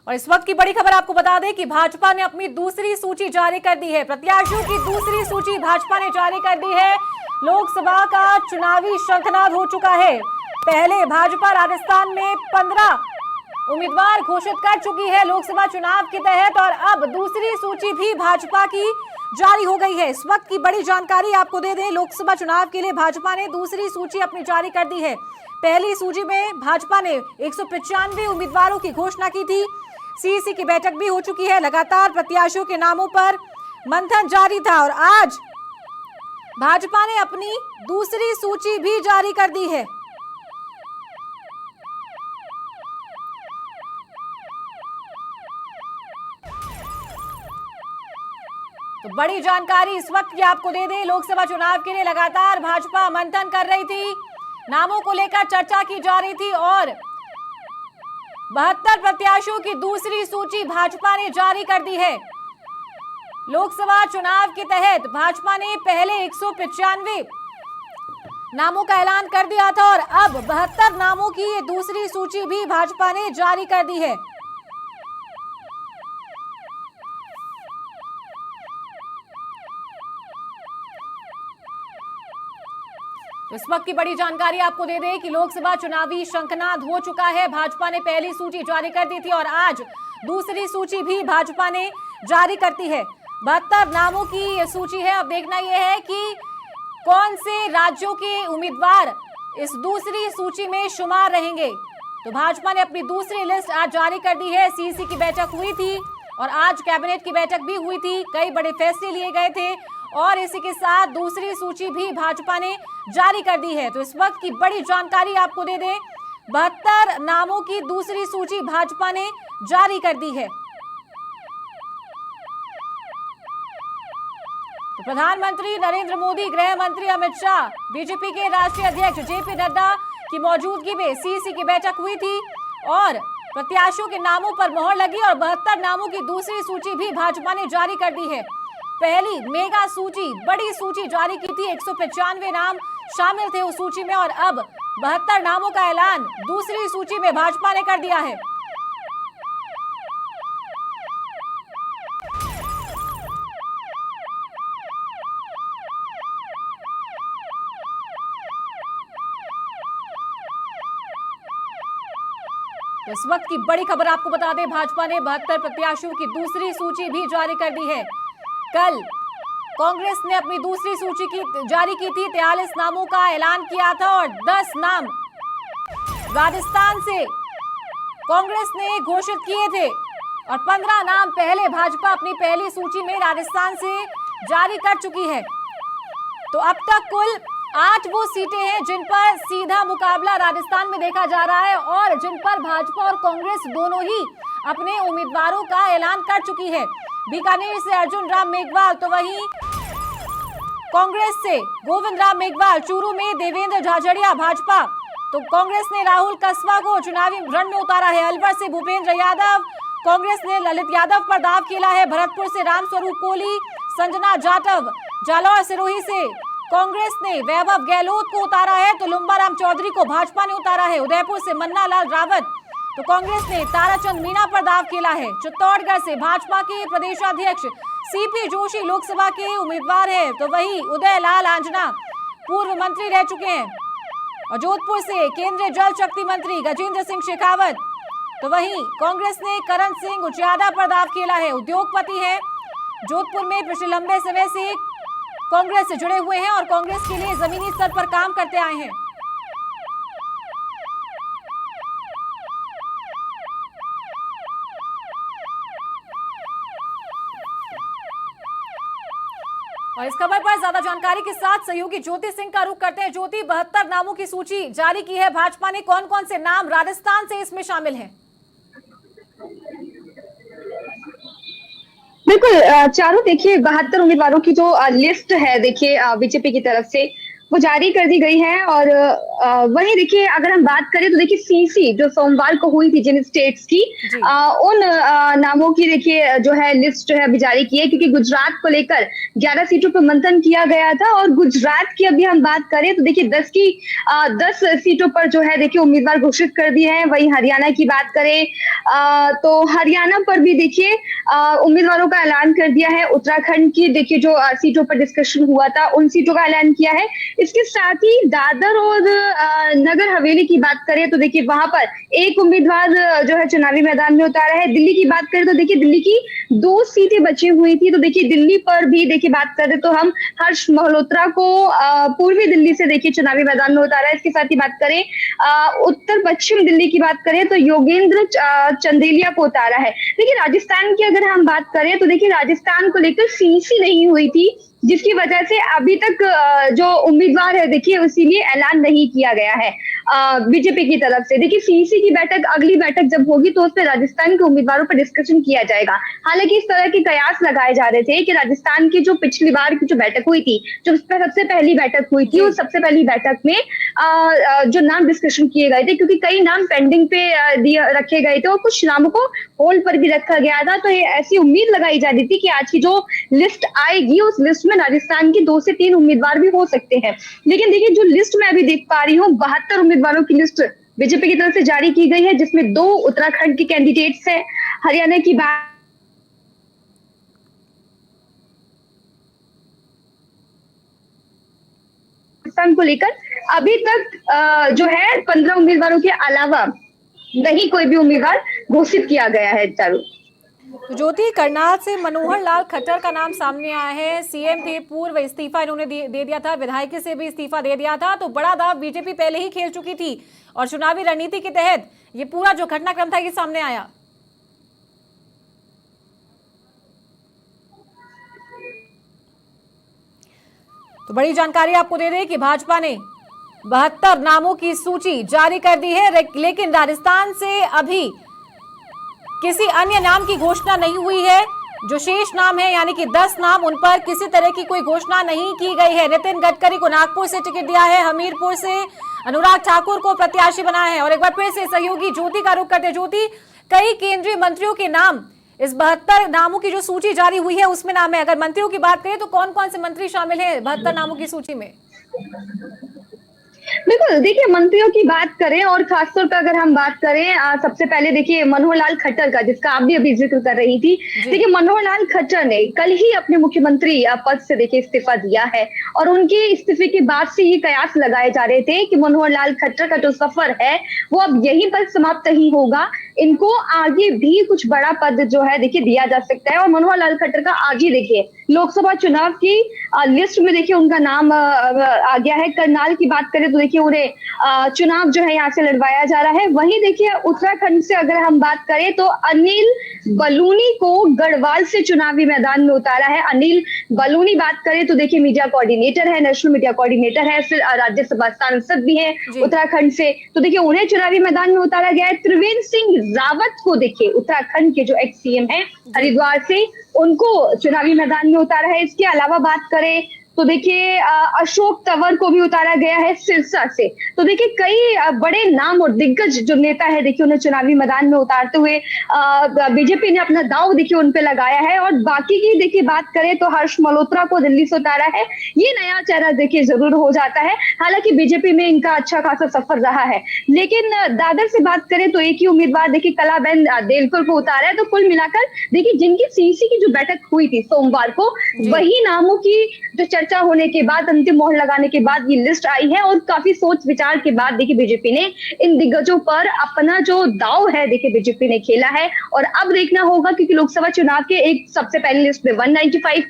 और इस वक्त की बड़ी खबर आपको बता दें कि भाजपा ने अपनी दूसरी सूची जारी कर दी है। प्रत्याशियों की दूसरी सूची भाजपा ने जारी कर दी है। लोकसभा का चुनावी शंखनाद हो चुका है। पहले भाजपा राजस्थान में 15 उम्मीदवार घोषित कर चुकी है लोकसभा चुनाव के तहत, और अब दूसरी सूची भी भाजपा की जारी हो गई है। इस वक्त की बड़ी जानकारी आपको दे दें, लोकसभा चुनाव के लिए भाजपा ने दूसरी सूची अपनी जारी कर दी है। पहली सूची में भाजपा ने 195 उम्मीदवारों की घोषणा की थी। सीईसी की बैठक भी हो चुकी है। लगातार प्रत्याशियों के नामों पर मंथन जारी था और आज भाजपा ने अपनी दूसरी सूची भी जारी कर दी है। तो बड़ी जानकारी इस वक्त की आपको दे दें, लोकसभा चुनाव के लिए लगातार भाजपा मंथन कर रही थी, नामों को लेकर चर्चा की जा रही थी और 72 प्रत्याशियों की दूसरी सूची भाजपा ने जारी कर दी है। लोकसभा चुनाव के तहत भाजपा ने पहले 195 नामों का ऐलान कर दिया था और अब 72 नामों की ये दूसरी सूची भी भाजपा ने जारी कर दी है। इस वक्त की बड़ी जानकारी आपको दे दें कि लोकसभा चुनावी शंखनाद हो चुका है। भाजपा ने पहली सूची जारी कर दी थी और आज दूसरी सूची भी भाजपा ने जारी करती है। 72 नामों की ये सूची है। अब देखना यह है कि कौन से राज्यों के उम्मीदवार इस दूसरी सूची में शुमार रहेंगे। तो भाजपा ने अपनी दूसरी लिस्ट आज जारी कर दी है। सीईसी की बैठक हुई थी और आज कैबिनेट की बैठक भी हुई थी। कई बड़े फैसले लिए गए थे और इसी के साथ दूसरी सूची भी भाजपा ने जारी कर दी है। तो इस वक्त की बड़ी जानकारी आपको दे दें, 72 नामों की दूसरी सूची भाजपा ने जारी कर दी है। तो प्रधानमंत्री नरेंद्र मोदी, गृह मंत्री अमित शाह, बीजेपी के राष्ट्रीय अध्यक्ष जेपी नड्डा की मौजूदगी में सीईसी की बैठक हुई थी और प्रत्याशियों के नामों पर मोहर लगी और 72 नामों की दूसरी सूची भी भाजपा ने जारी कर दी है। पहली मेगा सूची, बड़ी सूची जारी की थी, 195 नाम शामिल थे उस सूची में और अब 72 नामों का ऐलान दूसरी सूची में भाजपा ने कर दिया है। तो इस वक्त की बड़ी खबर आपको बता दें, भाजपा ने 72 प्रत्याशियों की दूसरी सूची भी जारी कर दी है। कल कांग्रेस ने अपनी दूसरी सूची जारी की थी, 43 नामों का ऐलान किया था और 10 नाम राजस्थान से कांग्रेस ने घोषित किए थे और 15 नाम पहले भाजपा अपनी पहली सूची में राजस्थान से जारी कर चुकी है। तो अब तक कुल 8 वो सीटें हैं जिन पर सीधा मुकाबला राजस्थान में देखा जा रहा है और जिन पर भाजपा और कांग्रेस दोनों ही अपने उम्मीदवारों का ऐलान कर चुकी है। बीकानेर से अर्जुन राम मेघवाल, तो वहीं कांग्रेस से गोविंद राम मेघवाल, चूरू में देवेंद्र झाझड़िया भाजपा, तो कांग्रेस ने राहुल कसवा को चुनावी रण में उतारा है। अलवर से भूपेंद्र यादव, कांग्रेस ने ललित यादव पर दाव खेला है। भरतपुर से रामस्वरूप कोहली, संजना जाटव, जालौर सिरोही से कांग्रेस ने वैभव गहलोत को उतारा है, तो लुम्बाराम चौधरी को भाजपा ने उतारा है। उदयपुर से मन्ना लाल रावत, तो कांग्रेस ने ताराचंद मीणा पर दाव खेला है। चित्तौड़गढ़ से भाजपा के प्रदेशाध्यक्ष सीपी जोशी लोकसभा के उम्मीदवार हैं, तो वही उदय लाल आंजना पूर्व मंत्री रह चुके हैं। और जोधपुर से केंद्रीय जल शक्ति मंत्री गजेंद्र सिंह शेखावत, तो वहीं कांग्रेस ने करण सिंह उचियादा पर दाव खेला है। उद्योगपति हैं, जोधपुर में पिछले लंबे समय से कांग्रेस से जुड़े हुए हैं और कांग्रेस के लिए जमीनी स्तर पर काम करते आए हैं। और इस खबर पर ज्यादा जानकारी के साथ सहयोगी ज्योति सिंह का रुख करते हैं। ज्योति, 72 नामों की सूची जारी की है भाजपा ने, कौन कौन से नाम राजस्थान से इसमें शामिल हैं? बिल्कुल, चारों देखिए 72 उम्मीदवारों की जो लिस्ट है, देखिए बीजेपी की तरफ से वो जारी कर दी गई है। और वहीं देखिए अगर हम बात करें तो देखिए सीसी जो सोमवार को हुई थी जिन स्टेट्स की, जी। उन नामों की देखिए जो है लिस्ट जो है अभी जारी की है, क्योंकि गुजरात को लेकर 11 सीटों पर मंथन किया गया था। और गुजरात की अभी हम बात करें तो देखिए 10 सीटों पर जो है देखिए उम्मीदवार घोषित कर दिए हैं। वहीं हरियाणा की बात करें तो हरियाणा पर भी देखिए उम्मीदवारों का ऐलान कर दिया है। उत्तराखंड की देखिए जो सीटों पर डिस्कशन हुआ था उन सीटों का ऐलान किया है। इसके साथ ही दादर और नगर हवेली की बात करें तो देखिए वहां पर एक उम्मीदवार जो है चुनावी मैदान में उतारा है। दिल्ली की बात करें तो देखिए दिल्ली की 2 सीटें बची हुई थी, तो देखिए दिल्ली पर भी देखिए बात करें तो हम हर्ष मल्होत्रा को पूर्वी दिल्ली से देखिए चुनावी मैदान में उतारा है। इसके साथ ही बात करें उत्तर पश्चिम दिल्ली की बात करें तो योगेंद्र चंदेलिया को उतारा है। देखिए राजस्थान की अगर हम बात करें तो देखिए राजस्थान को लेकर सीसी नहीं हुई थी, जिसकी वजह से अभी तक जो उम्मीदवार है देखिए इसीलिए ऐलान नहीं किया गया है बीजेपी की तरफ से। देखिए सीसी की बैठक अगली बैठक जब होगी तो उसमें राजस्थान के उम्मीदवारों पर डिस्कशन किया जाएगा। हालांकि इस तरह के कयास लगाए जा रहे थे कि राजस्थान की जो पिछली बार की जो बैठक हुई थी, जो सबसे पहली बैठक हुई थी, उस सबसे पहली बैठक में जो नाम डिस्कशन किए गए थे, क्योंकि कई नाम पेंडिंग पे रखे गए थे और कुछ नामों को होल्ड पर भी रखा गया था। तो ये ऐसी उम्मीद लगाई जा रही थी कि आज की जो लिस्ट आएगी उस लिस्ट में राजस्थान के 2 से 3 उम्मीदवार भी हो सकते हैं। लेकिन देखिए जो लिस्ट मैं अभी देख पा रही हूँ 72 उम्मीदवारों की लिस्ट बीजेपी की तरफ से जारी की गई है, जिसमें 2 उत्तराखंड के कैंडिडेट्स हैं। हरियाणा की बात को लेकर अभी तक जो है 15 उम्मीदवारों के अलावा नहीं कोई भी उम्मीदवार घोषित किया गया है। चारू तो ज्योति, करनाल से मनोहर लाल खट्टर का नाम सामने आया है। सीएम थे, पूर्व इस्तीफा इन्होंने दे दिया था, विधायक से भी इस्तीफा दे दिया था। तो बड़ा दाव बीजेपी पहले ही खेल चुकी थी और चुनावी रणनीति के तहत ये पूरा जो घटनाक्रम था ये सामने आया। तो बड़ी जानकारी आपको दे दें कि भाजपा ने 72 नामों की सूची जारी कर दी है, लेकिन राजस्थान से अभी किसी अन्य नाम की घोषणा नहीं हुई है। जो शेष नाम है यानी कि 10 नाम, उन पर किसी तरह की कोई घोषणा नहीं की गई है। नितिन गडकरी को नागपुर से टिकट दिया है, हमीरपुर से अनुराग ठाकुर को प्रत्याशी बनाया है। और एक बार फिर से सहयोगी ज्योति का रुख करते। ज्योति, कई केंद्रीय मंत्रियों के नाम इस 72 नामों की जो सूची जारी हुई है उसमें नाम है। अगर मंत्रियों की बात करें तो कौन कौन से मंत्री शामिल हैं 72 नामों की सूची में? बिल्कुल, देखिए मंत्रियों की बात करें और खासतौर पर अगर हम बात करें सबसे पहले देखिए मनोहर लाल खट्टर का, जिसका आप भी अभी जिक्र कर रही थी। देखिए मनोहर लाल खट्टर ने कल ही अपने मुख्यमंत्री पद से देखिए इस्तीफा दिया है और उनके इस्तीफे के बाद से ये कयास लगाए जा रहे थे कि मनोहर लाल खट्टर का जो सफर है वो अब यहीं पर समाप्त नहीं होगा। इनको आगे भी कुछ बड़ा पद जो है देखिए दिया जा सकता है। और मनोहर लाल खट्टर का आगे देखिए लोकसभा चुनाव की लिस्ट में देखिए उनका नाम आ गया है। करनाल की बात करें तो देखिए उन्हें चुनाव जो है यहाँ से लड़वाया जा रहा है। वहीं देखिए उत्तराखंड से अगर हम बात करें तो अनिल बलूनी को गढ़वाल से चुनावी मैदान में उतारा है। अनिल बलूनी बात करें तो देखिए मीडिया कोऑर्डिनेटर है, नेशनल मीडिया कोऑर्डिनेटर है, फिर राज्यसभा सांसद भी है उत्तराखंड से। तो देखिए उन्हें चुनावी मैदान में उतारा गया है। त्रिवेंद्र सिंह रावत को देखिए उत्तराखंड के जो एक्स सीएम है हरिद्वार से, उनको चुनावी मैदान में उतारा है। इसके अलावा बात करें तो देखिए अशोक तंवर को भी उतारा गया है सिरसा से। तो देखिए कई बड़े नाम और दिग्गज जो नेता है देखिए उन्हें चुनावी मैदान में उतारते हुए बीजेपी ने अपना दांव देखिए उन पे लगाया है। और बाकी की देखिए बात करें तो हर्ष मल्होत्रा को दिल्ली से उतारा है। ये नया चेहरा देखिए जरूर हो जाता है। हालांकि बीजेपी में इनका अच्छा खासा सफर रहा है, लेकिन दादर से बात करें तो एक ही उम्मीदवार देखिए कलाबेन देलकर को उतारा है। तो कुल मिलाकर देखिए जिनकी सीसी की जो बैठक हुई थी सोमवार को, वही नामों की जो चर्चा होने के बाद, अंतिम मोहर लगाने के बाद ये लिस्ट आई है। और काफी सोच विचार के बाद देखिए बीजेपी ने इन दिग्गजों पर अपना जो दांव है देखिए बीजेपी ने खेला है। और अब देखना होगा क्योंकि लोकसभा चुनाव के एक सबसे पहले लिस्ट में 195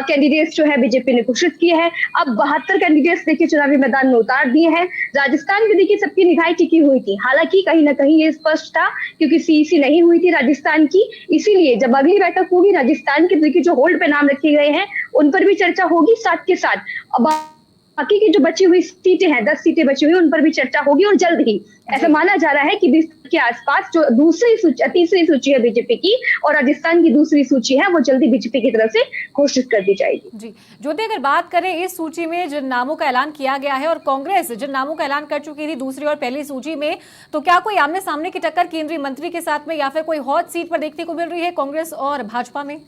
कैंडिडेट्स जो है बीजेपी ने घोषित किए हैं। अब 72 कैंडिडेट्स देखिए चुनावी मैदान में उतार दिए हैं। राजस्थान में देखिए सबकी निगाहें टिकी हुई थी, हालांकि कहीं ना कहीं ये स्पष्ट था क्योंकि सीईसी नहीं हुई थी राजस्थान की। इसीलिए जब अगली बैठक होगी राजस्थान के देखिए जो होल्ड पे नाम रखे गए हैं उन पर भी चर्चा होगी। साथ के साथ बाकी की जो बची हुई सीटें हैं, 10 सीटें बची हुई, उन पर भी चर्चा होगी और जल्द ही। ऐसा माना जा रहा है कि 20 के आसपास जो तीसरी सूची है बीजेपी की और राजस्थान की दूसरी सूची है, वो जल्दी बीजेपी की तरफ से घोषित कर दी जाएगी। जी ज्योति, अगर बात करें इस सूची में जिन नामों का ऐलान किया गया है और कांग्रेस जिन नामों का ऐलान कर चुकी थी दूसरी और पहली सूची में, तो क्या कोई आमने सामने की टक्कर केंद्रीय मंत्री के साथ में या फिर कोई हॉट सीट पर देखने को मिल रही है कांग्रेस और भाजपा में?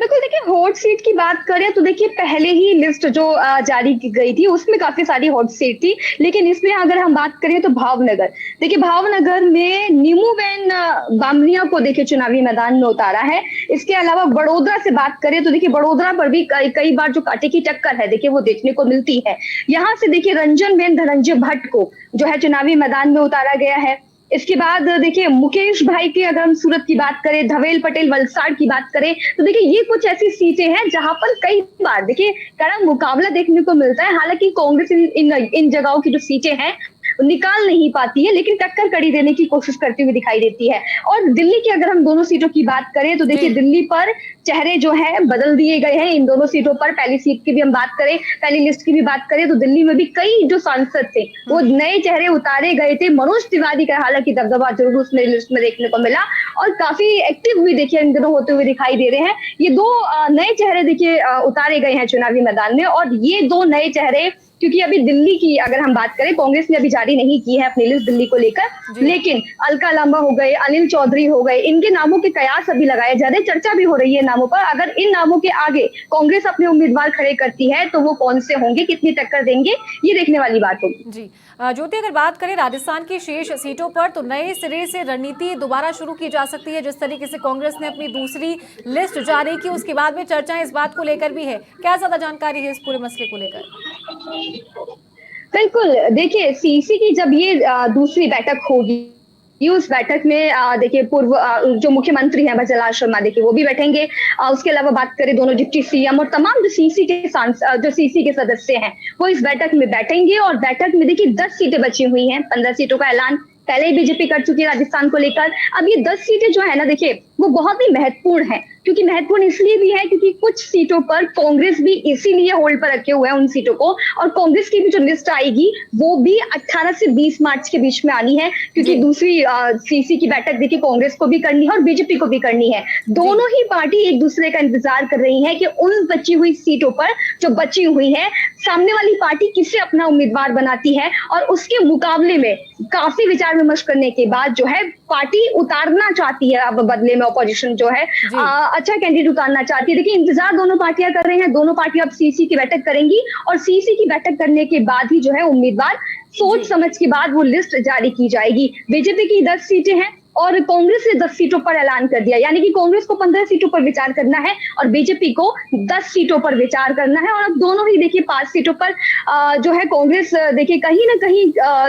बिल्कुल, देखिए हॉट सीट की बात करें तो देखिए पहले ही लिस्ट जो जारी की गई थी उसमें काफी सारी हॉट सीट थी, लेकिन इसमें अगर हम बात करें तो भावनगर, देखिए भावनगर में नीमूबेन बामनिया को देखिए चुनावी मैदान में उतारा है। इसके अलावा बड़ोदरा से बात करें तो देखिए बड़ोदरा पर भी कई बार जो कांटे की टक्कर है देखिए वो देखने को मिलती है। यहाँ से देखिए रंजन धनंजय भट्ट को जो है चुनावी मैदान में उतारा गया है। इसके बाद देखिए मुकेश भाई की अगर हम सूरत की बात करें, धवेल पटेल वलसाड़ की बात करें, तो देखिए ये कुछ ऐसी सीटें हैं जहां पर कई बार देखिए कड़ा मुकाबला देखने को मिलता है। हालांकि कांग्रेस इन जगहों की जो सीटें हैं निकाल नहीं पाती है, लेकिन टक्कर कड़ी देने की कोशिश करती हुई दिखाई देती है। और दिल्ली की अगर हम दोनों सीटों की बात करें तो देखिए दिल्ली पर चेहरे जो है बदल दिए गए हैं इन दोनों सीटों पर। पहली सीट की भी हम बात करें, पहली लिस्ट की भी बात करें तो दिल्ली में भी कई जो सांसद थे वो नए चेहरे उतारे गए थे। मनोज तिवारी का हालांकि दबदबा जरूर उस नई लिस्ट में देखने को मिला और काफी एक्टिव भी देखिए इन दिनों होते हुए दिखाई दे रहे हैं। ये दो नए चेहरे देखिए उतारे गए हैं चुनावी मैदान में, और ये दो नए चेहरे, क्योंकि अभी दिल्ली की अगर हम बात करें, कांग्रेस ने अभी जारी नहीं की है अपनी लिस्ट दिल्ली को लेकर, लेकिन अलका लांबा हो गए, अनिल चौधरी हो गए, इनके नामों के कयास अभी लगाए जा रहे हैं, चर्चा भी हो रही है नामों पर। अगर इन नामों के आगे कांग्रेस अपने उम्मीदवार खड़े करती है तो वो कौन से होंगे, कितनी टक्कर देंगे, ये देखने वाली बात होगी। जी ज्योति, अगर बात करें राजस्थान की शेष सीटों पर तो नए सिरे से रणनीति दोबारा शुरू की जा सकती है। जिस तरीके से कांग्रेस ने अपनी दूसरी लिस्ट जारी की उसके बाद में चर्चाएं इस बात को लेकर भी है, क्या ज्यादा जानकारी है इस पूरे मसले को लेकर? बिल्कुल, देखिए सीसी की जब ये दूसरी बैठक होगी, उस बैठक में देखिए पूर्व जो मुख्यमंत्री हैं भजनलाल शर्मा देखिए वो भी बैठेंगे। उसके अलावा बात करें दोनों डिप्टी सीएम और तमाम जो सीसी के सदस्य हैं वो इस बैठक में बैठेंगे। और बैठक में देखिए 10 सीटें बची हुई हैं, 15 सीटों का ऐलान पहले ही बीजेपी कर चुकी है राजस्थान को लेकर। अब ये 10 सीटें जो है ना देखिए वो बहुत ही महत्वपूर्ण है, क्योंकि महत्वपूर्ण इसलिए भी है क्योंकि कुछ सीटों पर कांग्रेस भी इसीलिए होल्ड पर रखे हुए हैं उन सीटों को, और कांग्रेस की भी जो लिस्ट आएगी वो भी 18 से 20 मार्च के बीच में आनी है, क्योंकि दूसरी सीसी की बैठक देखिए कांग्रेस को भी करनी है और बीजेपी को भी करनी है। दोनों ही पार्टी एक दूसरे का इंतजार कर रही है कि उन बची हुई सीटों पर जो बची हुई है सामने वाली पार्टी किसे अपना उम्मीदवार बनाती है, और उसके मुकाबले में काफी विचार विमर्श करने के बाद जो है पार्टी उतारना चाहती है, अब बदले में अपोजिशन जो है अच्छा कैंडिडेट उतारना चाहती है। देखिए इंतजार दोनों पार्टियां कर रहे हैं, दोनों पार्टियां अब सीसी की बैठक करेंगी और सीसी की बैठक करने के बाद ही जो है उम्मीदवार सोच समझ के बाद वो लिस्ट जारी की जाएगी। बीजेपी की 10 सीटें हैं और कांग्रेस ने 10 सीटों पर ऐलान कर दिया, यानी कि कांग्रेस को 15 सीटों पर विचार करना है और बीजेपी को 10 सीटों पर विचार करना है। और अब दोनों ही देखिए 5 सीटों पर जो है कांग्रेस देखिए कहीं ना कहीं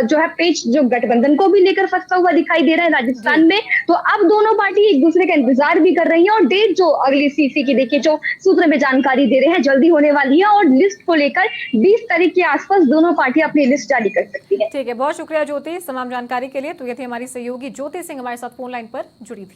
जो है पेच जो गठबंधन को भी लेकर फंसता हुआ दिखाई दे रहा है राजस्थान में। तो अब दोनों पार्टी एक दूसरे का इंतजार भी कर रही है और डेट जो अगली सीसी की देखिए जो सूत्र में जानकारी दे रहे हैं जल्दी होने वाली है, और लिस्ट को लेकर 20 तारीख के आसपास दोनों पार्टियां अपनी लिस्ट जारी कर सकती है। ठीक है, बहुत शुक्रिया ज्योति तमाम जानकारी के लिए। तो ये थी हमारी सहयोगी ज्योति सिंह हमारे साथ फोन लाइन पर जुड़ी थी।